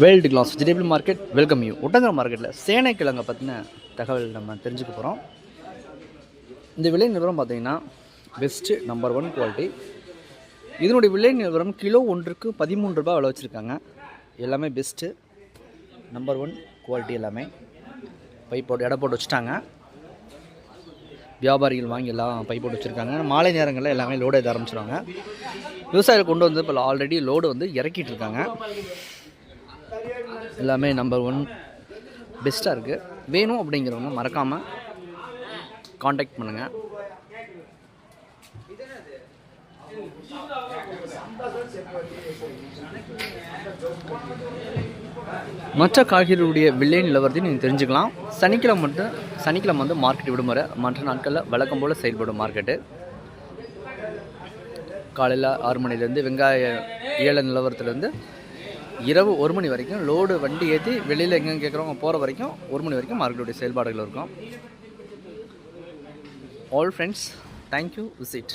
World class vegetable market welcome you. ஒட்டஞ்சரம் மார்க்கெட்டில் சேனைக்கிழங்கை பற்றின தகவல் நம்ம தெரிஞ்சுக்க போகிறோம். இந்த விலை நிலவரம் பார்த்திங்கன்னா பெஸ்ட்டு நம்பர் 1 குவாலிட்டி. இதனுடைய விலை நிலவரம் கிலோ ஒன்றுக்கு 13 ரூபா விலை வச்சுருக்காங்க. எல்லாமே பெஸ்ட்டு நம்பர் 1 குவாலிட்டி. எல்லாமே போட்டு எடை போட்டு வச்சுட்டாங்க. வியாபாரிகள் வாங்கி எல்லாம் போட்டு வச்சுருக்காங்க. மாலை நேரங்களில் எல்லாமே லோடு ஏற்ற ஆரம்பிச்சிடுவாங்க. விவசாயிகள் கொண்டு வந்து இப்போ ஆல்ரெடி லோடு வந்து இறக்கிட்டு இருக்காங்க. எல்லாமே நம்பர் 1 பெஸ்ட்டாக இருக்குது. வேணும் அப்படிங்கிறவங்க மறக்காமல் காண்டாக்ட் பண்ணுங்கள். மற்ற காய்கறிகளுடைய விலை நிலவரத்தையும் நீங்கள் தெரிஞ்சுக்கலாம். சனிக்கிழமை வந்து மார்க்கெட் விடுமுறை. மற்ற நாட்களில் வழக்கம் போல் செயல்படும் மார்க்கெட்டு. காலையில் 6 மணிலேருந்து வெங்காய ஏல நிலவரத்துலேருந்து இரவு 1 மணி வரைக்கும் லோடு வண்டி ஏற்றி வெளியில் எங்கெங்கே கேட்குறவங்க போகிற வரைக்கும் 1 மணி வரைக்கும் மார்க்கெட்டுடைய செயல்பாடுகள் இருக்கும். All friends, thank you, visit.